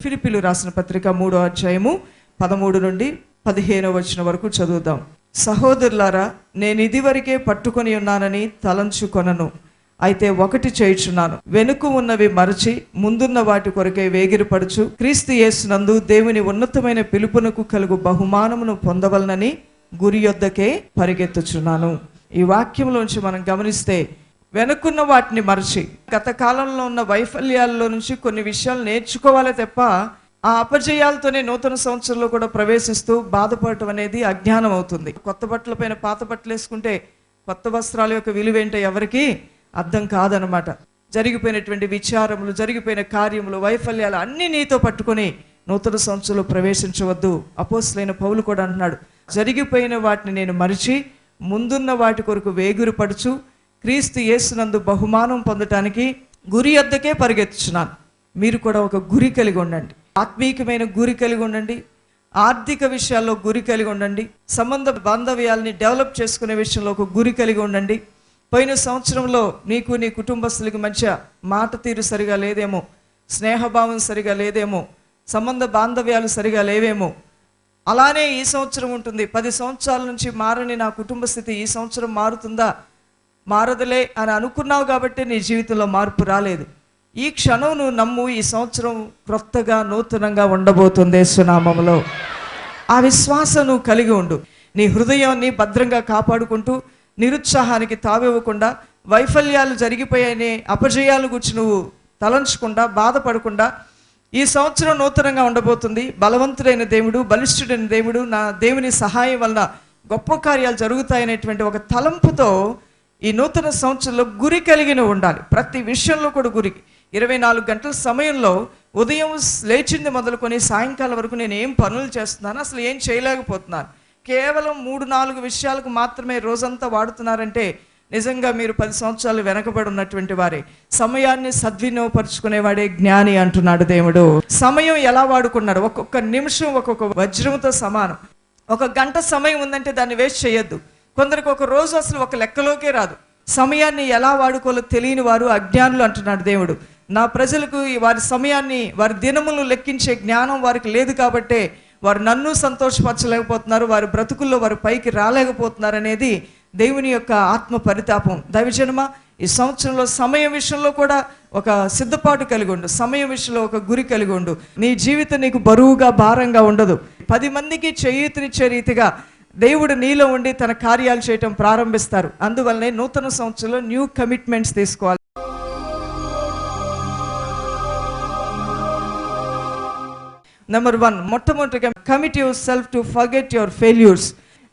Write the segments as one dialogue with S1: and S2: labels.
S1: ఫిలిప్పీలు రాసిన పత్రిక 3వ అధ్యాయము 13 నుండి 15వ వచనం వరకు చదువుదాం. సహోదరులారా, నేను ఇదివరకే పట్టుకొని ఉన్నానని తలంచుకొనను. అయితే ఒకటి చేయుచున్నాను, వెనుక ఉన్నవి మరచి ముందున్న వాటి కొరకే వేగిరపడుచు క్రీస్తు యేసునందు దేవుని ఉన్నతమైన పిలుపునకు కలుగు బహుమానమును పొందవలనని గురి యొద్దకే పరిగెత్తుచున్నాను. ఈ వాక్యంలోంచి మనం గమనిస్తే, వెనుకున్న వాటిని మరచి గత కాలంలో ఉన్న వైఫల్యాల్లో నుంచి కొన్ని విషయాలు నేర్చుకోవాలే తప్ప ఆ అపజయాలతోనే నూతన సంవత్సరంలో కూడా ప్రవేశిస్తూ బాధపడటం అనేది అజ్ఞానం అవుతుంది. కొత్త బట్టల పైన పాత బట్టలు వేసుకుంటే కొత్త వస్త్రాల యొక్క విలువేంటో ఎవరికి అర్థం కాదనమాట. జరిగిపోయినటువంటి విచారములు, జరిగిపోయిన కార్యములు, వైఫల్యాలు అన్నీ నీతో పట్టుకొని నూతన సంవత్సరంలో ప్రవేశించవద్దు. అపోస్తలుడైన పౌలు కూడా అంటున్నాడు, జరిగిపోయిన వాటిని నేను మరిచి ముందున్న వాటి కొరకు వేగురుపడుచు క్రీస్తు యేసునందు బహుమానం పొందటానికి గురి యొద్దకే పరిగెత్తుచున్నాను. మీరు కూడా ఒక గురి కలిగి ఉండండి, ఆత్మీయమైన గురి కలిగి ఉండండి, ఆర్థిక విషయాల్లో గురి కలిగి ఉండండి, సంబంధ బాంధవ్యాలని డెవలప్ చేసుకునే విషయంలో ఒక గురి కలిగి ఉండండి. పోయిన సంవత్సరంలో నీకు నీ కుటుంబస్తులకి మంచిగా మాట తీరు సరిగా లేదేమో, స్నేహభావం సరిగా లేదేమో, సంబంధ బాంధవ్యాలు సరిగా లేవేమో. అలానే ఈ సంవత్సరం ఉంటుంది. 10 సంవత్సరాల నుంచి మారని నా కుటుంబ స్థితి ఈ సంవత్సరం మారుతుందా? మారదులే అని అనుకున్నావు కాబట్టి నీ జీవితంలో మార్పు రాలేదు. ఈ క్షణం నువ్వు నమ్ము, ఈ సంవత్సరం క్రొత్తగా నూతనంగా ఉండబోతుంది యేసునామములో. ఆ విశ్వాసం నువ్వు కలిగి ఉండు. నీ హృదయాన్ని భద్రంగా కాపాడుకుంటూ నిరుత్సాహానికి తావివ్వకుండా, వైఫల్యాలు జరిగిపోయాయని అపజయాల గురించి నువ్వు తలంచకుండా బాధపడకుండా, ఈ సంవత్సరం నూతనంగా ఉండబోతుంది, బలవంతుడైన దేవుడు, బలిష్ఠుడైన దేవుడు, నా దేవుని సహాయం వలన గొప్ప కార్యాలు జరుగుతాయనేటువంటి ఒక తలంపుతో ఈ నూతన సంవత్సరంలో గురి కలిగిన ఉండాలి. ప్రతి విషయంలో కూడా గురి. 24 గంటల సమయంలో ఉదయం లేచింది మొదలుకొని సాయంకాలం వరకు నేను ఏం పనులు చేస్తున్నాను, అసలు ఏం చేయలేకపోతున్నాను, కేవలం 3-4 విషయాలకు మాత్రమే రోజంతా వాడుతున్నారంటే నిజంగా మీరు 10 సంవత్సరాలు వెనకబడి ఉన్నటువంటి వారే. సమయాన్ని సద్వినియోగపరుచుకునేవాడే జ్ఞాని అంటున్నాడు దేవుడు. సమయం ఎలా వాడుకున్నాడు? ఒక్కొక్క నిమిషం ఒక్కొక్క వజ్రంతో సమానం. 1 గంట సమయం ఉందంటే దాన్ని వేస్ట్ చేయొద్దు. కొందరికి ఒక రోజు అసలు ఒక లెక్కలోకే రాదు. సమయాన్ని ఎలా వాడుకోవాలో తెలియని వారు అజ్ఞానులు అంటున్నాడు దేవుడు. నా ప్రజలకు వారి సమయాన్ని, వారి దినములను లెక్కించే జ్ఞానం వారికి లేదు కాబట్టే వారు నన్ను సంతోషపరచలేకపోతున్నారు, వారి బ్రతుకుల్లో వారు పైకి రాలేకపోతున్నారు అనేది దేవుని యొక్క ఆత్మ పరితాపం. దైవజనమా, ఈ సంవత్సరంలో సమయం విషయంలో కూడా ఒక సిద్ధపాటు కలిగి ఉండు. సమయం విషయంలో ఒక గురి కలిగి ఉండు. నీ జీవితం నీకు బరువుగా, భారంగా ఉండదు. 10 మందికి చేయూతనిచ్చే రీతిగా దేవుడు నీలో ఉండి తన కార్యాలు చేయటం ప్రారంభిస్తారు. అందువల్లనే నూతన సంవత్సరంలో న్యూ కమిట్మెంట్స్ తీసుకోవాలి. నెంబర్ 1, మొట్టమొదటిగా commit yourself to forget your failures.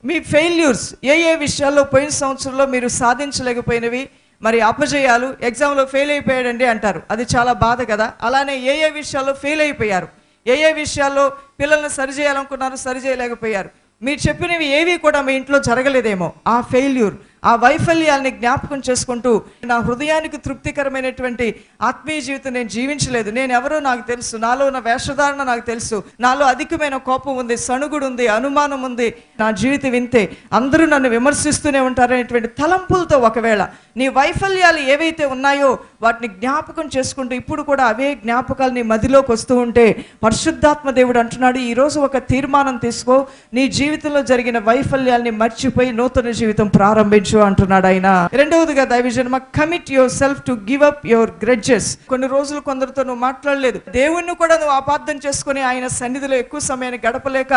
S1: మీ ఫెయిల్యూర్స్ ఏ విషయాల్లో పోయిన సంవత్సరంలో మీరు సాధించలేకపోయినవి, మరి అపజయాలు, ఎగ్జామ్లో ఫెయిల్ అయిపోయాడండి అంటారు, అది చాలా బాధ కదా. అలానే ఏ విషయాల్లో ఫెయిల్ అయిపోయారు, ఏ విషయాల్లో పిల్లల్ని సరిచేయాలనుకున్నారు, సరిచేయలేకపోయారు, మీరు చెప్పినవి ఏవి కూడా మీ ఇంట్లో జరగలేదేమో, ఆ ఫెయిల్యూర్, ఆ వైఫల్యాల్ని జ్ఞాపకం చేసుకుంటూ నా హృదయానికి తృప్తికరమైనటువంటి ఆత్మీయ జీవితం నేను జీవించలేదు, నేను ఎవరో నాకు తెలుసు, నాలో ఉన్న వేషధారణ నాకు తెలుసు, నాలో అధికమైన కోపం ఉంది, సణుగుడు ఉంది, అనుమానం ఉంది, నా జీవితం వింతే, అందరూ నన్ను విమర్శిస్తూనే ఉంటారనేటువంటి తలంపులతో ఒకవేళ నీ వైఫల్యాలు ఏవైతే ఉన్నాయో వాటిని జ్ఞాపకం చేసుకుంటూ ఇప్పుడు కూడా అవే జ్ఞాపకాలు నీ మదిలోకి వస్తూ ఉంటే పరిశుద్ధాత్మ దేవుడు అంటున్నాడు, ఈరోజు ఒక తీర్మానం తీసుకో, నీ జీవితంలో జరిగిన వైఫల్యాల్ని మర్చిపోయి నూతన జీవితం ప్రారంభించు అంటున్నాడు ఆయన. రెండవదిగా దైవజనమ, commit yourself to give up your grudges. కొన్ని రోజులు కొందరితో నువ్వు మాట్లాడలేదు, దేవుణ్ణి కూడా నువ్వు అపార్థం చేసుకుని ఆయన సన్నిధిలో ఎక్కువ సమయాన్ని గడపలేక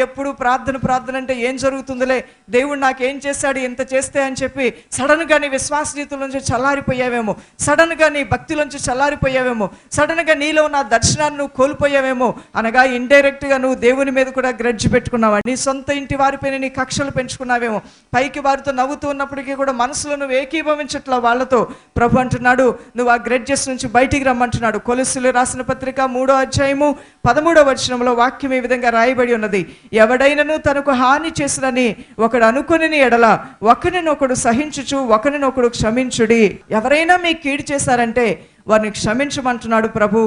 S1: ఎప్పుడు ప్రార్థన అంటే ఏం జరుగుతుందిలే, దేవుడు నాకేం చేశాడు ఇంత చేస్తే అని చెప్పి సడన్ గా నీ విశ్వాస జీవితం నుంచి చల్లారిపోయావేమో, సడన్ గా నీ భక్తిలోంచి చల్లారిపోయావేమో, సడన్ గా నీలో ఉన్న దర్శనాన్ని నువ్వు కోల్పోయావేమో, అనగా ఇండైరెక్ట్ గా నువ్వు దేవుని మీద కూడా గ్రెడ్జ్ పెట్టుకున్నావా, నీ సొంత ఇంటి వారిపైన నీ కక్షలు పెంచుకున్నావేమో, పైకి వారితో నవ్వుతూ ఉన్నప్పటికీ కూడా మనసులో నువ్వు ఏకీభవించట్లా వాళ్ళతో. ప్రభు అంటున్నాడు, నువ్వు ఆ గ్రెడ్జెస్ నుంచి బయటికి రమ్మంటున్నాడు. కొలస్సీయులకు రాసిన పత్రిక 3వ అధ్యాయము 13వ వచనంలో వాక్యం ఈ విధంగా రాయబడి ఉన్నది, ఎవడైనను తనకు హాని చేసినని ఒకడు అనుకుని ఎడల ఒకరినొకడు సహించుచు ఒకరినొకడు క్షమించుడి. ఎవరైనా మీకు కీడు చేశారంటే వారిని క్షమించమంటున్నాడు ప్రభు,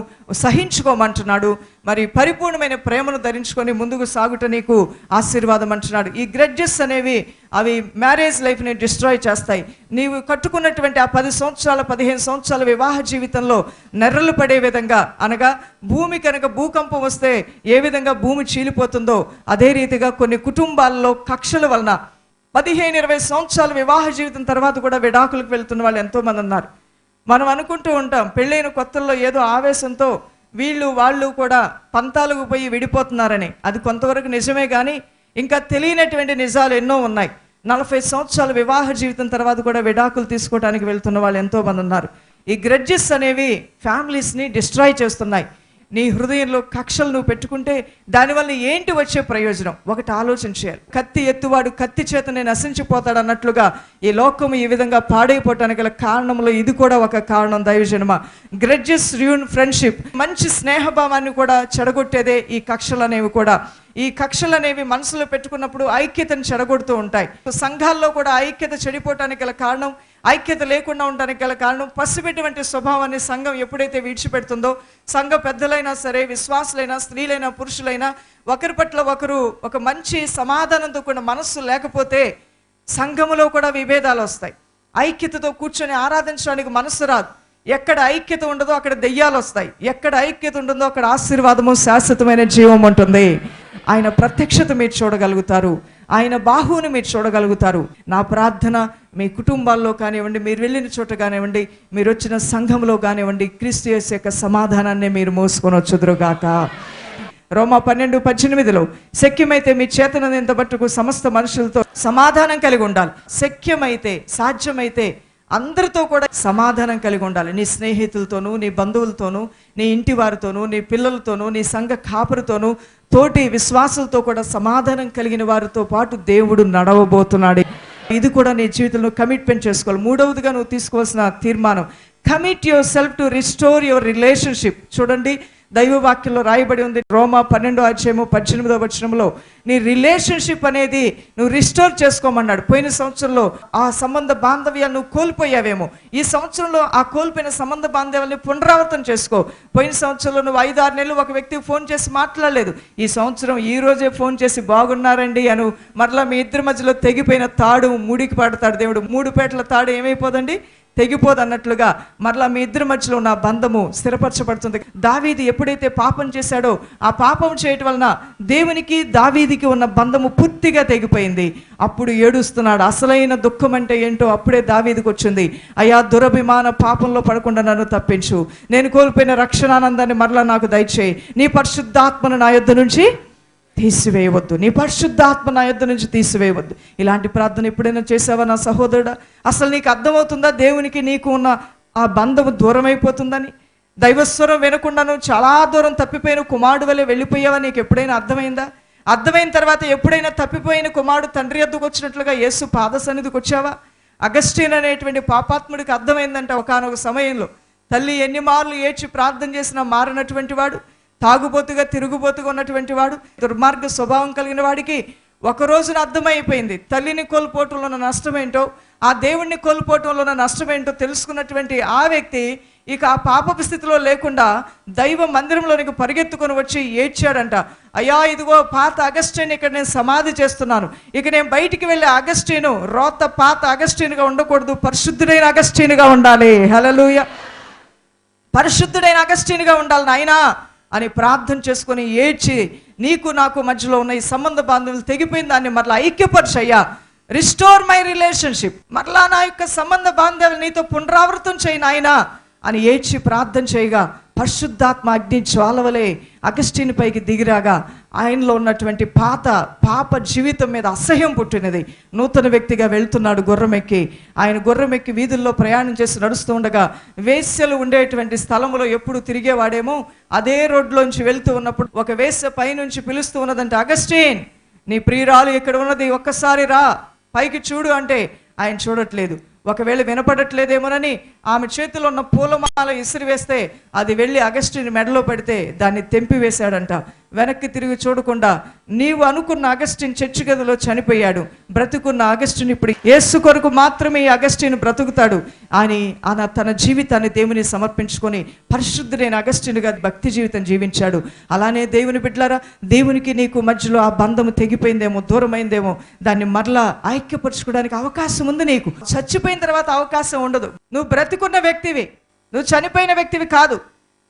S1: సహించుకోమంటున్నాడు. మరి పరిపూర్ణమైన ప్రేమను ధరించుకొని ముందుకు సాగుట నీకు ఆశీర్వాదం అంటున్నాడు. ఈ గ్రెడ్జెస్ అనేవి అవి మ్యారేజ్ లైఫ్ని డిస్ట్రాయ్ చేస్తాయి. నీవు కట్టుకున్నటువంటి ఆ 10 సంవత్సరాల 15 సంవత్సరాల వివాహ జీవితంలో నెర్రలు పడే విధంగా, అనగా భూమి కనుక భూకంపం వస్తే ఏ విధంగా భూమి చీలిపోతుందో అదే రీతిగా కొన్ని కుటుంబాల్లో కక్షల వలన 15-20 సంవత్సరాల వివాహ జీవితం తర్వాత కూడా విడాకులకు వెళ్తున్న వాళ్ళు ఎంతోమంది ఉన్నారు. మనం అనుకుంటూ ఉంటాం పెళ్ళైన కొత్తల్లో ఏదో ఆవేశంతో వాళ్ళు కూడా పంతాలకు పోయి విడిపోతున్నారని. అది కొంతవరకు నిజమే, కానీ ఇంకా తెలియనటువంటి నిజాలు ఎన్నో ఉన్నాయి. 40 సంవత్సరాల వివాహ జీవితం తర్వాత కూడా విడాకులు తీసుకోవడానికి వెళ్తున్న వాళ్ళు ఎంతోమంది ఉన్నారు. ఈ గ్రెడ్జెస్ అనేవి ఫ్యామిలీస్ని డిస్ట్రాయ్ చేస్తున్నాయి. నీ హృదయంలో కక్షలు నువ్వు పెట్టుకుంటే దానివల్ల ఏంటి వచ్చే ప్రయోజనం? ఒకటి ఆలోచన చేయాలి. కత్తి ఎత్తువాడు కత్తి చేతనే నశించిపోతాడు అన్నట్లుగా ఈ లోకం ఈ విధంగా పాడైపోవటానికి గల కారణంలో ఇది కూడా ఒక కారణం. దైవజనమా, గ్రెడ్జెస్ ర్యూన్ ఫ్రెండ్షిప్, మంచి స్నేహభావాన్ని కూడా చెడగొట్టేదే ఈ కక్షలు అనేవి కూడా. ఈ కక్షలు అనేవి మనసులో పెట్టుకున్నప్పుడు ఐక్యతను చెడగొడుతూ ఉంటాయి. సంఘాల్లో కూడా ఐక్యత చెడిపోవటానికి గల కారణం, ఐక్యత లేకుండా ఉండడానికి గల కారణం పసిపెట్టినటువంటి స్వభావాన్ని సంఘం ఎప్పుడైతే విడిచిపెడుతుందో, సంఘ పెద్దలైనా సరే, విశ్వాసులైనా, స్త్రీలైనా, పురుషులైనా ఒకరి పట్ల ఒకరు ఒక మంచి సమాధానంతో కూడిన మనస్సు లేకపోతే సంఘములో కూడా విభేదాలు వస్తాయి. ఐక్యతతో కూర్చొని ఆరాధించడానికి మనస్సు రాదు. ఎక్కడ ఐక్యత ఉండదో అక్కడ దెయ్యాలు వస్తాయి. ఎక్కడ ఐక్యత ఉంటుందో అక్కడ ఆశీర్వాదము, శాశ్వతమైన జీవం ఉంటుంది. ఆయన ప్రత్యక్షత మీరు చూడగలుగుతారు, ఆయన బాహువుని మీరు చూడగలుగుతారు. నా ప్రార్థన మీ కుటుంబాల్లో కానివ్వండి, మీరు వెళ్ళిన చోట కానివ్వండి, మీరు వచ్చిన సంఘంలో కానివ్వండి, క్రీస్తు యేసు యొక్క సమాధానాన్ని మీరు మోసుకొని వచ్చుదురుగాక. రోమా 12:18 శక్యమైతే మీ చేతనంత మట్టుకు సమస్త మనుషులతో సమాధానం కలిగి ఉండాలి. శక్యమైతే, సాధ్యమైతే అందరితో కూడా సమాధానం కలిగి ఉండాలి. నీ స్నేహితులతోనూ, నీ బంధువులతోనూ, నీ ఇంటి వారితోనూ, నీ పిల్లలతోనూ, నీ సంఘ కాపురితోనూ, తోటి విశ్వాసులతో కూడా సమాధానం కలిగిన వారితో పాటు దేవుడు నడవబోతున్నాడు. ఇది కూడా నీ జీవితంలో కమిట్మెంట్ చేసుకోవాలి. మూడవదిగా నువ్వు తీసుకోవాల్సిన తీర్మానం, commit yourself to restore your relationship. చూడండి, దైవవాక్యంలో రాయబడి ఉంది, రోమా 12:18 నీ రిలేషన్షిప్ అనేది నువ్వు రిస్టోర్ చేసుకోమన్నాడు. పోయిన సంవత్సరంలో ఆ సంబంధ బాంధవ్యాలు నువ్వు కోల్పోయావేమో, ఈ సంవత్సరంలో ఆ కోల్పోయిన సంబంధ బాంధవ్యాలని పునరావృతం చేసుకో. పోయిన సంవత్సరంలో నువ్వు 5-6 నెలలు ఒక వ్యక్తికి ఫోన్ చేసి మాట్లాడలేదు. ఈ సంవత్సరం ఈ రోజే ఫోన్ చేసి బాగున్నారండి అను. మరలా మీ ఇద్దరి మధ్యలో తెగిపోయిన తాడు ముడికి పడతాడు దేవుడు. 3 పేటల తాడు ఏమైపోదండి? తెగిపోదన్నట్లుగా మరలా మీ ఇద్దరి మధ్యలో ఉన్న బంధము స్థిరపరచబడుతుంది. దావీదు ఎప్పుడైతే పాపం చేశాడో ఆ పాపం చేయటం వలన దేవునికి దావీదికి ఉన్న బంధము పూర్తిగా తెగిపోయింది. అప్పుడు ఏడుస్తున్నాడు. అసలైన దుఃఖం అంటే ఏంటో అప్పుడే దావీదుకు వచ్చింది. అయ్యా, దురభిమాన పాపంలో పడకుండా నన్ను తప్పించు, నేను కోల్పోయిన రక్షణానందాన్ని మరలా నాకు దయచేయి, నీ పరిశుద్ధాత్మను నా యొద్ద నుంచి తీసివేయవద్దు, నీ పరిశుద్ధాత్మ నా యొద్ద నుంచి తీసివేయవద్దు. ఇలాంటి ప్రార్థన ఎప్పుడైనా చేసావా నా సహోదరుడా? అసలు నీకు అర్థమవుతుందా దేవునికి నీకు ఉన్న ఆ బంధము దూరం అయిపోతుందని? దైవస్వరం వినకుండాను చాలా దూరం తప్పిపోయిన కుమారుడు వల్లే వెళ్ళిపోయావా? నీకు ఎప్పుడైనా అర్థమైందా? అర్థమైన తర్వాత ఎప్పుడైనా తప్పిపోయిన కుమారుడు తండ్రి యొద్దకు వచ్చినట్లుగా యేసు పాద సన్నిధికి వచ్చావా? అగస్టిన్ అనేటువంటి పాపాత్ముడికి అర్థమైందంట ఒకానొక సమయంలో. తల్లి ఎన్ని మార్లు ఏడ్చి ప్రార్థన చేసినా మారినటువంటి వాడు, తాగుబోతుగా తిరుగుబోతుగా ఉన్నటువంటి వాడు, దుర్మార్గ స్వభావం కలిగిన వాడికి ఒక రోజున అర్థమైపోయింది తల్లిని కోల్పోవటంలో ఉన్న నష్టం ఏంటో, ఆ దేవుణ్ణి కోల్పోవటంలో ఉన్న నష్టం ఏంటో తెలుసుకున్నటువంటి ఆ వ్యక్తి ఇక ఆ పాపపు స్థితిలో లేకుండా దైవ మందిరంలోనికి పరిగెత్తుకొని వచ్చి ఏడ్చాడంట. అయ్యా, ఇదిగో పాత అగస్టిన్ ఇక్కడ నేను సమాధి చేస్తున్నాను, ఇక నేను బయటికి వెళ్ళే అగస్టిను రోత పాత అగస్టిన్గా ఉండకూడదు, పరిశుద్ధుడైన అగస్టిన్గా ఉండాలి. హల్లెలూయా, పరిశుద్ధుడైన అగస్టిన్గా ఉండాలి నాయనా అని ప్రార్థన చేసుకొని ఏడ్చి, నీకు నాకు మధ్యలో ఉన్న ఈ సంబంధ బాంధవులు తెగిపోయిన దాన్ని మరలా ఐక్యపరచయ్యా, రిస్టోర్ మై రిలేషన్షిప్, మరలా నా యొక్క సంబంధ బాంధవ్యాలు నీతో పునరావృతం చేయి నాయనా అని ఏడ్చి ప్రార్థన చేయగా పరిశుద్ధాత్మ అగ్ని జ్వాలవలే అగస్టిన్ పైకి దిగిరాగా ఆయనలో ఉన్నటువంటి పాప జీవితం మీద అసహ్యం పుట్టినది. నూతన వ్యక్తిగా వెళ్తున్నాడు గుర్రమెక్కి. ఆయన గుర్రమెక్కి వీధుల్లో ప్రయాణం చేసి నడుస్తూ ఉండగా వేశ్యలు ఉండేటువంటి స్థలంలో ఎప్పుడు తిరిగేవాడేమో అదే రోడ్లోంచి వెళ్తూ ఉన్నప్పుడు ఒక వేశ్య పైనుంచి పిలుస్తూ ఉన్నదంటే, అగస్టిన్ నీ ప్రియురాలు ఇక్కడ ఉన్నది, ఒక్కసారి రా పైకి చూడు అంటే ఆయన చూడట్లేదు. ఒకవేళ వినపడట్లేదేమోనని ఆమె చేతిలో ఉన్న పూలమాల ఇసిరివేస్తే అది వెళ్ళి అగస్టిన్ మెడలో పడితే దాన్ని తెంపివేశాడంట. వెనక్కి తిరిగి చూడకుండా నీవు అనుకున్న అగస్టిన్ చర్చి గదిలో చనిపోయాడు. బ్రతుకున్న అగస్టిన్ ఇప్పుడు యేసు కొరకు మాత్రమే ఈ అగస్టిన్ బ్రతుకుతాడు అని తన జీవితాన్ని దేవుని సమర్పించుకొని పరిశుద్ధుడైన అగస్టిన్గా భక్తి జీవితం జీవించాడు. అలానే దేవుని బిడ్డలారా, దేవునికి నీకు మధ్యలో ఆ బంధము తెగిపోయిందేమో, దూరమైందేమో, దాన్ని మరలా ఐక్యపరచుకోవడానికి అవకాశం ఉంది. నీకు చచ్చిపోయిన తర్వాత అవకాశం ఉండదు. నువ్వు బ్రతికున్న వ్యక్తివి, నువ్వు చనిపోయిన వ్యక్తివి కాదు.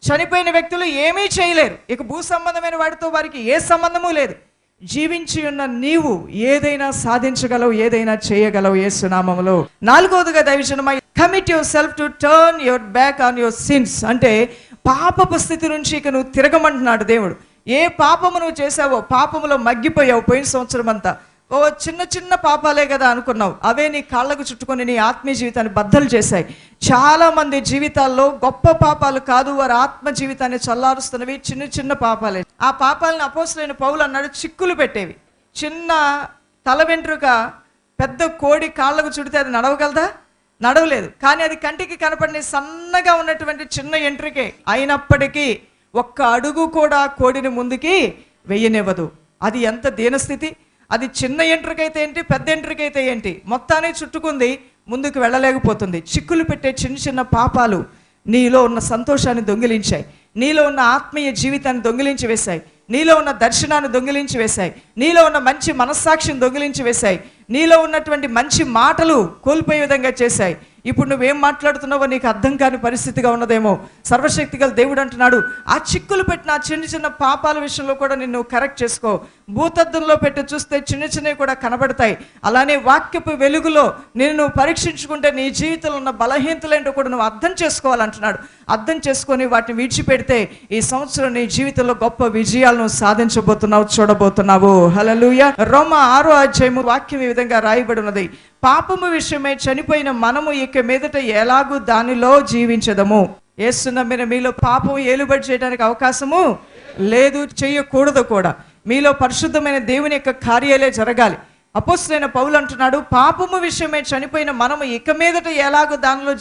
S1: చనిపోయిన వ్యక్తులు ఏమీ చేయలేరు. ఇక భూ సంబంధమైన వాడితో వారికి ఏ సంబంధము లేదు. జీవించి ఉన్న నీవు ఏదైనా సాధించగలవు, ఏదైనా చేయగలవు యేసు నామములో. 4వదిగా దైవజనమా, commit yourself to turn your back on your sins. అంటే పాపపు స్థితి నుంచి ఇక నువ్వు తిరగమంటున్నాడు దేవుడు. ఏ పాపము నువ్వు చేసావో, పాపములో మగ్గిపోయావు పోయిన సంవత్సరం అంతా. చిన్న చిన్న పాపాలే కదా అనుకున్నావు, అవే నీ కాళ్ళకు చుట్టుకొని నీ ఆత్మీయ జీవితాన్ని బద్దలు చేశాయి. చాలా మంది జీవితాల్లో గొప్ప పాపాలు కాదు, వారి ఆత్మ జీవితాన్ని చల్లారుస్తున్నవి చిన్న చిన్న పాపాలే. ఆ పాపాలను అపోస్తలుడైన పౌలు అన్నాడు చిక్కులు పెట్టేవి. చిన్న తల వెంట్రుక పెద్ద కోడి కాళ్ళకు చుడితే అది నడవగలదా? నడవలేదు. కానీ అది కంటికి కనపడిన సన్నగా ఉన్నటువంటి చిన్న ఎంట్రుకే అయినప్పటికీ ఒక్క అడుగు కూడా కోడిని ముందుకి వెయ్యనివ్వదు. అది ఎంత దీనస్థితి! అది చిన్న ఎంట్రుకైతే ఏంటి, పెద్ద ఎంట్రుకైతే ఏంటి, మొత్తాన్ని చుట్టుకుంది, ముందుకు వెళ్ళలేకపోతుంది. చిక్కులు పెట్టే చిన్న చిన్న పాపాలు నీలో ఉన్న సంతోషాన్ని దొంగిలించాయి, నీలో ఉన్న ఆత్మీయ జీవితాన్ని దొంగిలించి వేశాయి, నీలో ఉన్న దర్శనాన్ని దొంగిలించి వేశాయి, నీలో ఉన్న మంచి మనస్సాక్షిని దొంగిలించి వేశాయి, నీలో ఉన్నటువంటి మంచి మాటలు కోల్పోయే విధంగా చేశాయి. ఇప్పుడు నువ్వేం మాట్లాడుతున్నావో నీకు అర్థం కాని పరిస్థితిగా ఉన్నదేమో. సర్వశక్తి గల దేవుడు అంటున్నాడు, ఆ చిక్కులు పెట్టిన ఆ చిన్న చిన్న పాపాల విషయంలో కూడా నిన్ను కరెక్ట్ చేసుకో. భూతద్దంలో పెట్టి చూస్తే చిన్న చిన్నవి కూడా కనబడతాయి. అలానే వాక్యపు వెలుగులో నిన్ను పరీక్షించుకుంటే నీ జీవితంలో ఉన్న బలహీనతలేంటో కూడా నువ్వు అర్థం చేసుకోవాలంటున్నాడు. అర్థం చేసుకొని వాటిని విడిచిపెడితే ఈ సంవత్సరం నీ జీవితంలో గొప్ప విజయాలను సాధించబోతున్నావు, చూడబోతున్నావు. హల్లెలూయా. రోమా 6వ అధ్యాయము వాక్యం ఈ విధంగా రాయబడి ఉన్నది, పాపము విషయమై చనిపోయిన మనము ఇక మీదట ఎలాగూ దానిలో జీవించదము. యేసు నమ్మిన మీలో పాపం ఏలుబడి చేయడానికి అవకాశము లేదు, చేయకూడదు కూడా. మీలో పరిశుద్ధమైన దేవుని యొక్క కార్యాలే జరగాలి. అపోస్తలుడైన పౌలు అంటున్నాడు, పాపము విషయమై చనిపోయిన మనము ఇక మీదట ఎలాగో దానిలో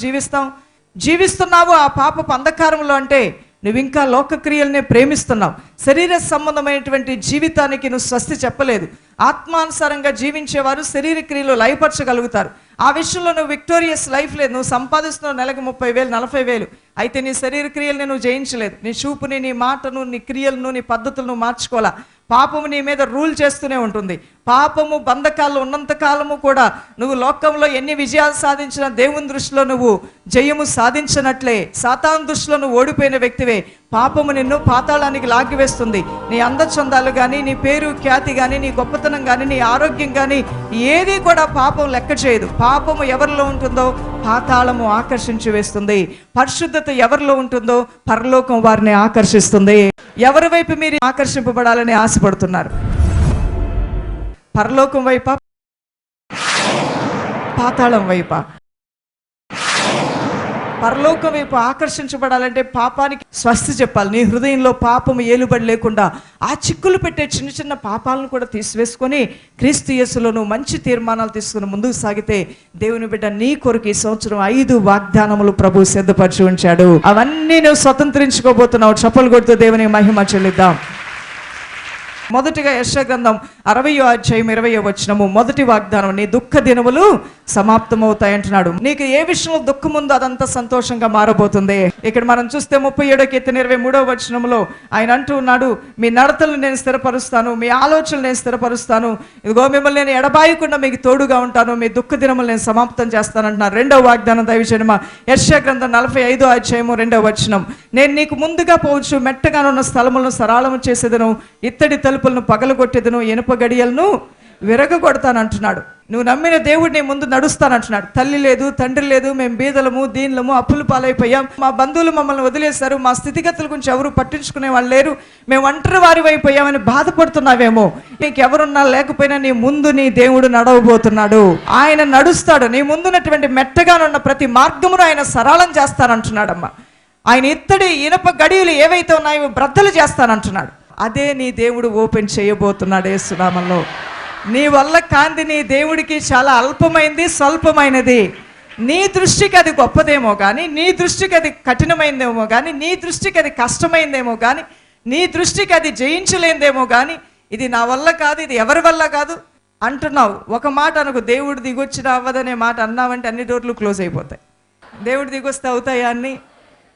S1: జీవిస్తున్నావు ఆ పాపపు అంధకారంలో. అంటే నువ్వు ఇంకా లోకక్రియలనే ప్రేమిస్తున్నావు. శరీర సంబంధమైనటువంటి జీవితానికి నువ్వు స్వస్తి చెప్పలేదు. ఆత్మానుసారంగా జీవించేవారు శరీర క్రియలు లయపరచగలుగుతారు. ఆ విషయంలో నువ్వు విక్టోరియస్ లైఫ్ లేదు. నువ్వు సంపాదిస్తున్నావు నెలకు 30,000 40,000, అయితే నీ శరీర క్రియల్ని నువ్వు జయించలేదు. నీ చూపుని, నీ మాటను, నీ క్రియలను, నీ పద్ధతులను మార్చుకోవాలా. పాపము నీ మీద రూల్ చేస్తూనే ఉంటుంది. పాపము బంధకాల్లో ఉన్నంత కాలము కూడా నువ్వు లోకంలో ఎన్ని విజయాలు సాధించినా దేవుని దృష్టిలో నువ్వు జయము సాధించినట్లే. సాతాను దృష్టిలో నువ్వు ఓడిపోయిన వ్యక్తివే. పాపము నిన్ను పాతాళానికి లాగివేస్తుంది. నీ అందచందాలు కానీ, నీ పేరు ఖ్యాతి కానీ, నీ గొప్పతనం కానీ, నీ ఆరోగ్యం కానీ ఏది కూడా పాపం లెక్క చేయదు. పాపము ఎవరిలో ఉంటుందో పాతాళము ఆకర్షించి వేస్తుంది. పరిశుద్ధత ఎవరిలో ఉంటుందో పరలోకం వారిని ఆకర్షిస్తుంది. ఎవరి వైపు మీరు ఆకర్షింపబడాలని ఆశపడుతున్నారు? పరలోకం వైపా, పాతాళం వైపా? పరలోకం వైపు ఆకర్షించబడాలంటే పాపానికి స్వస్తి చెప్పాలి. నీ హృదయంలో పాపము ఏలుబడి లేకుండా ఆ చిక్కులు పెట్టే చిన్న చిన్న పాపాలను కూడా తీసివేసుకొని క్రీస్తు యేసులో నువ్వు మంచి తీర్మానాలు తీసుకుని ముందుకు సాగితే దేవుని బిడ్డ నీ కొరకు ఈ సంవత్సరం 5 వాగ్దానములు ప్రభు సిద్ధపరిచి ఉంచాడు. అవన్నీ నువ్వు స్వతంత్రించుకోబోతున్నావు. చప్పలు కొడుతూ దేవుని మహిమ చెల్లిద్దాం. మొదటిగా యెషయా గ్రంథం 60వ అధ్యాయం 20వ వచనము మొదటి వాగ్దానం, నీ దుఃఖ దినములు సమాప్తమవుతాయి అంటున్నాడు. నీకు ఏ విషయంలో దుఃఖం ఉందో అదంతా సంతోషంగా మారబోతుంది. ఇక్కడ మనం చూస్తే 37వ కీర్తన 23వ వచనంలో ఆయన అంటూ ఉన్నాడు, మీ నడతలను నేను స్థిరపరుస్తాను, మీ ఆలోచనలు నేను స్థిరపరుస్తాను, ఇదిగో మిమ్మల్ని నేను ఎడబాయకుండా మీకు తోడుగా ఉంటాను, మీ దుఃఖ దినములు నేను సమాప్తం చేస్తాను అంటున్నారు. రెండవ వాగ్దానం దైవజనమా, యెషయా గ్రంథం 45వ అధ్యాయము 2వ వచనం, నేను నీకు ముందుగా పోవచ్చు, మెట్టగానున్న స్థలములను సరళము చేసేదను, ఇత్తడి తలుపులను పగలగొట్టేదను, ఇనుప గడియలను విరగొడతాను అంటున్నాడు. నువ్వు నమ్మిన దేవుడిని ముందు నడుస్తానంటున్నాడు. తల్లి లేదు, తండ్రి లేదు, మేము బీదలము, దీనులము, అప్పులు పాలైపోయాం, మా బంధువులు మమ్మల్ని వదిలేశారు, మా స్థితిగతుల గురించి ఎవరు పట్టించుకునే వాళ్ళు లేరు, మేము ఒంటరి వారి అయిపోయామని బాధపడుతున్నావేమో. ఇంకెవరున్నా లేకపోయినా నీ ముందు నీ దేవుడు నడవబోతున్నాడు. ఆయన నడుస్తాడు. నీ ముందున్నటువంటి మెట్టగానున్న ప్రతి మార్గమును ఆయన సరళం చేస్తానంటున్నాడమ్మా. ఆయన ఇత్తడి ఇనప గడియలు ఏవైతే ఉన్నాయో బ్రద్దలు చేస్తానంటున్నాడు. అదే నీ దేవుడు ఓపెన్ చేయబోతున్నాడు యేసు నామములో. నీ వల్ల కాంతి నీ దేవుడికి చాలా అల్పమైంది, స్వల్పమైనది. నీ దృష్టికి అది గొప్పదేమో కానీ, నీ దృష్టికి అది కఠినమైందేమో కానీ, నీ దృష్టికి అది కష్టమైందేమో కానీ, నీ దృష్టికి అది జయించలేందేమో కానీ ఇది నా వల్ల కాదు, ఇది ఎవరి వల్ల కాదు అంటున్నావు. ఒక మాట అనుకో, దేవుడు దిగొచ్చిన అవ్వదనే మాట అన్నావంటే అన్ని డోర్లు క్లోజ్ అయిపోతాయి. దేవుడు దిగొస్తే అవుతాయా? అన్ని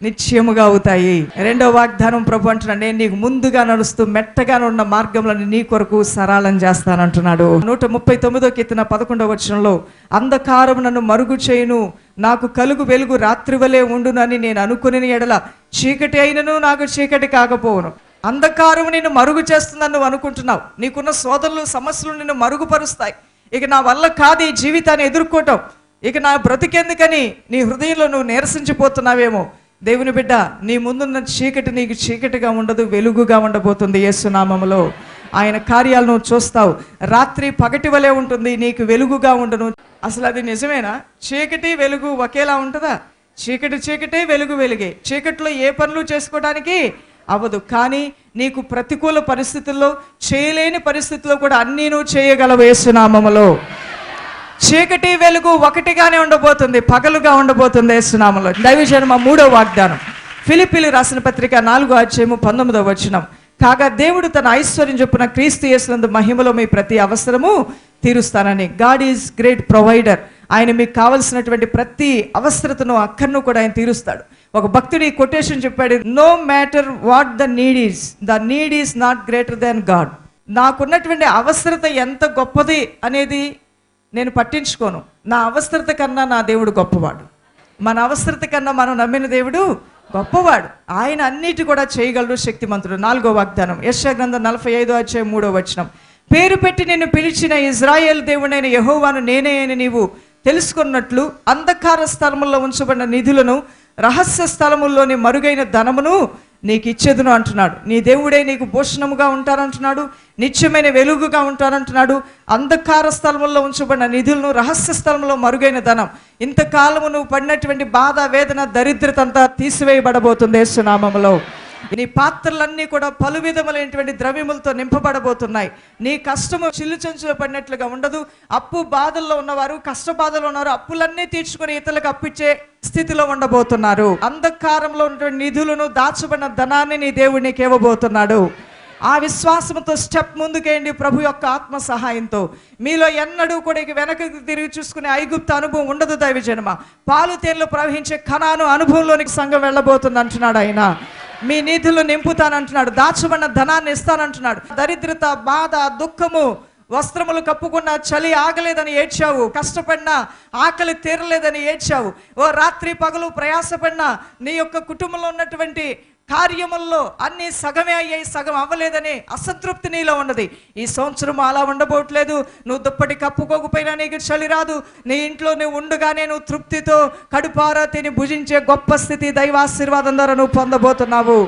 S1: నిశ్చయముగా అవుతాయి. రెండో వాగ్దానం ప్రభు అంటున్నాడు, నేను నీకు ముందుగా నడుస్తూ మెట్టగా ఉన్న మార్గంలో నీ కొరకు సరళం చేస్తానంటున్నాడు. 139 కీర్తన 11వ వచనంలో, అంధకారం నన్ను మరుగు చేయును, నాకు కలుగు వెలుగు రాత్రి వలె ఉండునని నేను అనుకుని ఎడల చీకటి అయినను నాకు చీకటి కాకపోవును. అంధకారం నిన్ను మరుగు చేస్తుందని నువ్వు అనుకుంటున్నావు. నీకున్న సోదరులు సమస్యలు నిన్ను మరుగుపరుస్తాయి. ఇక నా వల్ల కాదు ఈ జీవితాన్ని ఎదుర్కోవటం, ఇక నా బ్రతికెందుకని నీ హృదయంలో నువ్వు నీరసించిపోతున్నావేమో. దేవుని బిడ్డ, నీ ముందున్న చీకటి నీకు చీకటిగా ఉండదు, వెలుగుగా ఉండబోతుంది యేసునామములో. ఆయన కార్యాలను చూస్తావు. రాత్రి పగటి వలె ఉంటుంది, నీకు వెలుగుగా ఉండను. అసలు అది నిజమేనా? చీకటి వెలుగు ఒకేలా ఉంటుందా? చీకటి చీకటే, వెలుగు వెలుగే. చీకటిలో ఏ పనులు చేసుకోవడానికి అవ్వదు. కానీ నీకు ప్రతికూల పరిస్థితుల్లో, చేయలేని పరిస్థితుల్లో కూడా అన్నీ నువ్వు చేయగలవు యేసునామములో. చీకటి వెలుగు ఒకటిగానే ఉండబోతుంది, పగలుగా ఉండబోతుంది యేసునామములో. దైవజనమ 3వ వాగ్దానం, ఫిలిప్పీయులకు రాసిన పత్రిక 4వ అధ్యాయము 19వ వచనం. కాగా దేవుడు తన ఐశ్వర్యం చొప్పున క్రీస్తు యేసునందు మహిమలో మీ ప్రతి అవసరము తీరుస్తానని. God is great provider. ఆయన మీకు కావలసినటువంటి ప్రతి అవసరతను, అక్కర్ను కూడా ఆయన తీరుస్తాడు. ఒక భక్తుడు ఈ కొటేషన్ చెప్పాడు, no matter what the need is not greater than God. నాకున్నటువంటి అవసరత ఎంత గొప్పది అనేది నేను పట్టించుకోను. నా అవసరత కన్నా నా దేవుడు గొప్పవాడు. మన అవసరత కన్నా మనం నమ్మిన దేవుడు గొప్పవాడు. ఆయన అన్నిటి కూడా చేయగలడు, శక్తిమంతుడు. 4వ వాగ్దానం, యెషయా గ్రంథం 45వ అధ్యాయం 3వ వచనం. పేరు పెట్టి నిన్ను పిలిచిన ఇజ్రాయేల్ దేవుడైన యెహోవాను నేనే అని నీవు తెలుసుకున్నట్లు అంధకార స్థలముల్లో ఉంచబడిన నిధులను, రహస్య స్థలముల్లోని మరుగైన ధనమును నీకు ఇచ్చేదును అంటున్నాడు. నీ దేవుడే నీకు భూషణముగా ఉంటానంటున్నాడు, నిత్యమైన వెలుగుగా ఉంటానంటున్నాడు. అంధకార స్థలముల్లో ఉంచబడిన నిధులను, రహస్య స్థలంలో మరుగైన ధనం, ఇంతకాలము నువ్వు పడినటువంటి బాధ, వేదన, దరిద్రత అంతా తీసివేయబడబోతుంది యేసునామములో. నీ పాత్రలన్నీ కూడా పలు విధములైనటువంటి ద్రవ్యములతో నింపబడబోతున్నాయి. నీ కష్టము చిల్లు చెంచులో పడినట్లుగా ఉండదు. అప్పు బాధల్లో ఉన్నవారు, కష్ట బాధలు ఉన్నారు, అప్పులన్నీ తీర్చుకొని ఇతరులకు అప్పిచ్చే స్థితిలో ఉండబోతున్నారు. అంధకారంలో ఉన్నటువంటి నిధులను, దాచబడిన ధనాన్ని నీ దేవుడు నీకు ఇవ్వబోతున్నాడు. ఆ విశ్వాసంతో స్టెప్ ముందుకేయండి ప్రభు యొక్క ఆత్మ సహాయంతో. మీలో ఎన్నడూ కూడా ఇక వెనక్కి తిరిగి చూసుకునే ఐగుప్తు అనుభవం ఉండదు దైవజనమ. పాలు తేనెలు ప్రవహించే కనాను అనుభవంలోనికి సంఘం వెళ్ళబోతుంది అంటున్నాడు ఆయన. మీ నిధులు నింపుతానంటున్నాడు, దాచబడిన ధనాన్ని ఇస్తానంటున్నాడు. దరిద్రత, బాధ, దుఃఖము, వస్త్రములు కప్పుకున్న చలి ఆగలేదని ఏడ్చావు, కష్టపడినా ఆకలి తీరలేదని ఏడ్చావు, ఓ రాత్రి పగలు ప్రయాసపడినా నీ యొక్క కుటుంబంలో ఉన్నటువంటి కార్యముల్లో అన్నీ సగమే అయ్యాయి, సగం అవ్వలేదని అసంతృప్తి నీలో ఉన్నది. ఈ సంవత్సరం అలా ఉండబోట్లేదు. నువ్వు దుప్పటి కప్పుకోకపోయినా నీకు చలి రాదు. నీ ఇంట్లో నువ్వు ఉండగానే నువ్వు తృప్తితో కడుపారా తిని భుజించే గొప్ప స్థితి దైవాశీర్వాదం ద్వారా నువ్వు పొందబోతున్నావు.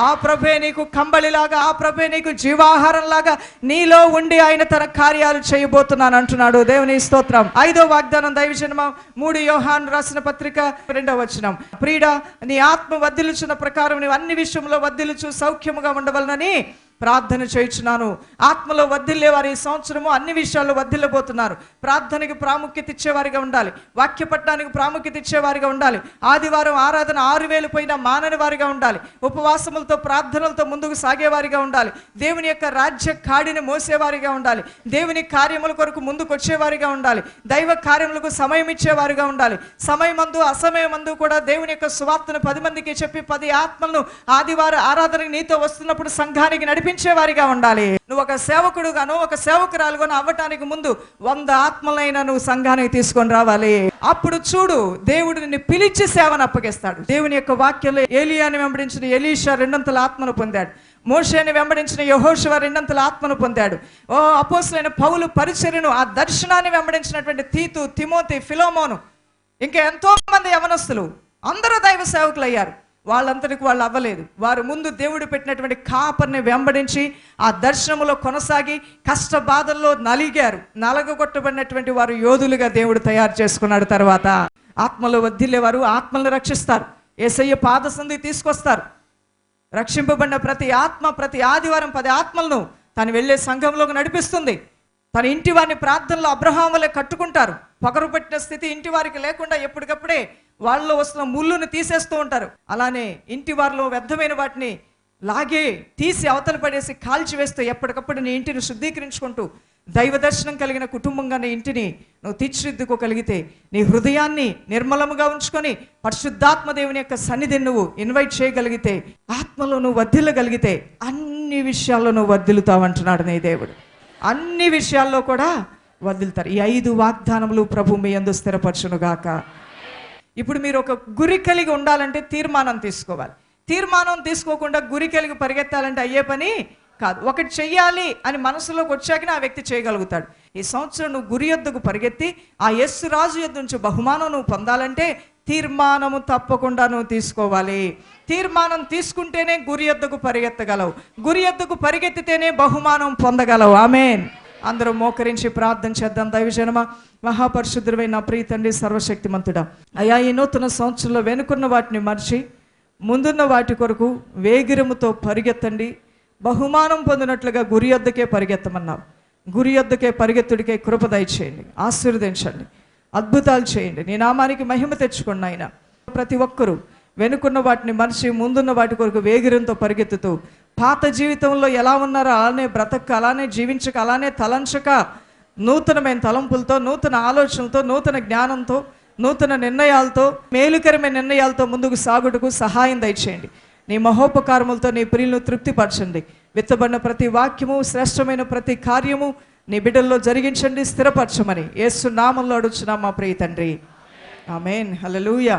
S1: ఆ ప్రభే నీకు కంబళిలాగా, ఆ ప్రభే నీకు జీవాహారంలాగా నీలో ఉండి ఆయన తన కార్యాలు చేయబోతున్నాను అంటున్నాడు. దేవుని స్తోత్రం. 5వ వాగ్దానం, దైవజనమ 3 యోహాను రాసిన పత్రిక 2వ వచనం. ప్రియుడా, నీ ఆత్మ వర్ధిల్లుచున్న ప్రకారం నీవు అన్ని విషయంలో వర్ధిల్లుచు సౌఖ్యముగా ఉండవలనని ప్రార్థన చేయుచున్నాను. ఆత్మలో వర్ధిల్లే వారు ఈ సంవత్సరము అన్ని విషయాల్లో వర్ధిల్లబోతున్నారు. ప్రార్థనకి ప్రాముఖ్యత ఇచ్చేవారిగా ఉండాలి, వాక్య పట్టణానికి ప్రాముఖ్యత ఇచ్చేవారిగా ఉండాలి. ఆదివారం ఆరాధన 6000 పోయినా మానని వారిగా ఉండాలి. ఉపవాసములతో, ప్రార్థనలతో ముందుకు సాగేవారిగా ఉండాలి. దేవుని యొక్క రాజ్య కాడిని మోసేవారిగా ఉండాలి. దేవుని కార్యముల కొరకు ముందుకు వచ్చేవారిగా ఉండాలి. దైవ కార్యములకు సమయం ఇచ్చేవారిగా ఉండాలి. సమయమందు అసమయమందు కూడా దేవుని యొక్క సువార్తను 10 మందికి చెప్పి 10 ఆత్మలను ఆదివారం ఆరాధనకి నీతో వస్తున్నప్పుడు సంఘానికి నడిపించేవారిగా ఉండాలి. నువ్వు ఒక సేవకుడుగాను, ఒక సేవకురాలుగాను అవ్వటానికి ముందు 100 ఆత్మలైనా నువ్వు సంఘానికి తీసుకొని రావాలి. అప్పుడు చూడు, దేవుడు నిన్ను పిలిచి సేవను అప్పగిస్తాడు. దేవుని యొక్క వాక్యంలో ఏలియాని వెంబడించిన ఎలీషా 2 ఆత్మను పొందాడు. మోషేని వెంబడించిన యెహోషువ 2 ఆత్మను పొందాడు. ఓ అపోస్తలుడైన పౌలు పరిచర్యను, ఆ దర్శనాన్ని వెంబడించినటువంటి తీతు, తిమోతి, ఫిలోమోను, ఇంకా ఎంతో మంది యవనస్తులు అందరూ దైవ సేవకులు అయ్యారు. వాళ్ళంతటికి వాళ్ళు అవ్వలేదు. వారు ముందు దేవుడు పెట్టినటువంటి కాపర్ని వెంబడించి ఆ దర్శనములో కొనసాగి కష్ట బాధల్లో నలిగారు. నలగొట్టబడినటువంటి వారు యోధులుగా దేవుడు తయారు చేసుకున్నాడు. తర్వాత ఆత్మలో వర్ధిల్లేవారు ఆత్మలను రక్షిస్తారు. యేసయ్య పాద సంధి తీసుకొస్తారు. రక్షింపబడిన ప్రతి ఆత్మ ప్రతి ఆదివారం 10 ఆత్మలను తను వెళ్ళే సంఘంలోకి నడిపిస్తుంది. తన ఇంటి వారిని ప్రార్థనలో అబ్రహాము వలె కట్టుకుంటారు. పొగరు పెట్టిన స్థితి ఇంటి వారికి లేకుండా ఎప్పటికప్పుడే వాళ్ళలో వస్తున్న ముళ్ళును తీసేస్తూ ఉంటారు. అలానే ఇంటి వారిలో వ్యర్థమైన వాటిని లాగే తీసి అవతల పడేసి కాల్చివేస్తూ ఎప్పటికప్పుడు నీ ఇంటిని శుద్ధీకరించుకుంటూ దైవ దర్శనం కలిగిన కుటుంబంగా నీ ఇంటిని నువ్వు తీర్చిదిద్దుకోగలిగితే, నీ హృదయాన్ని నిర్మలముగా ఉంచుకొని పరిశుద్ధాత్మ దేవుని యొక్క సన్నిధిని నువ్వు ఇన్వైట్ చేయగలిగితే, ఆత్మలో నువ్వు వర్ధిల్లగలిగితే అన్ని విషయాల్లో నువ్వు వర్ధిల్లుతావంటున్నాడు నీ దేవుడు. అన్ని విషయాల్లో కూడా వర్ధిల్తారు. ఈ 5 వాగ్దానములు ప్రభు మీ యందు స్థిరపరచునుగాక. ఇప్పుడు మీరు ఒక గురి కలిగి ఉండాలంటే తీర్మానం తీసుకోవాలి. తీర్మానం తీసుకోకుండా గురి కలిగి పరిగెత్తాలంటే అయ్యే పని కాదు. ఒకటి చెయ్యాలి అని మనసులోకి వచ్చాకనే ఆ వ్యక్తి చేయగలుగుతాడు. ఈ సంవత్సరం నువ్వు గురి యొద్దకు పరిగెత్తి ఆ యేసు రాజు యొద్ద నుంచి బహుమానం నువ్వు పొందాలంటే తీర్మానము తప్పకుండా నువ్వు తీసుకోవాలి. తీర్మానం తీసుకుంటేనే గురి యొద్దకు పరిగెత్తగలవు. గురి యొద్దకు పరిగెత్తితేనే బహుమానం పొందగలవు. ఆమేన్. అందరూ మోకరించి ప్రార్థన చేద్దాం. దైవజనమా, మహాపరిశుద్ధుడైన నా ప్రియ తండ్రి, సర్వశక్తిమంతుడా, అయా ఈ నూతన సంవత్సరంలో వెనుకున్న వాటిని మర్చి ముందున్న వాటి కొరకు వేగిరముతో పరిగెత్తండి. బహుమానం పొందినట్లుగా గురి యొద్దకే పరిగెత్తమన్నావు. గురి యొద్దకే పరిగెత్తుడికే కృప దయచేయండి, ఆశీర్వదించండి, అద్భుతాలు చేయండి. నీ నామానికి మహిమ తెచ్చుకోండి ఆయన. ప్రతి ఒక్కరూ వెనుకున్న వాటిని మనిషి ముందున్న వాటి కొరకు వేగిరంతో పరిగెత్తుతూ పాత జీవితంలో ఎలా ఉన్నారో అలానే బ్రతక, అలానే జీవించక, అలానే తలంచక నూతనమైన తలంపులతో, నూతన ఆలోచనలతో, నూతన జ్ఞానంతో, నూతన నిర్ణయాలతో, మేలుకరమైన నిర్ణయాలతో ముందుకు సాగుటకు సహాయం దయచేయండి. నీ మహోపకారములతో నీ ప్రియులను తృప్తిపరచండి. విత్తబడిన ప్రతి వాక్యము, శ్రేష్టమైన ప్రతి కార్యము నీ బిడ్డల్లో జరిగించండి, స్థిరపరచమని యేసు నామములో అడుగుచున్నాం మా ప్రియ తండ్రి. ఆమేన్. హల్లెలూయా.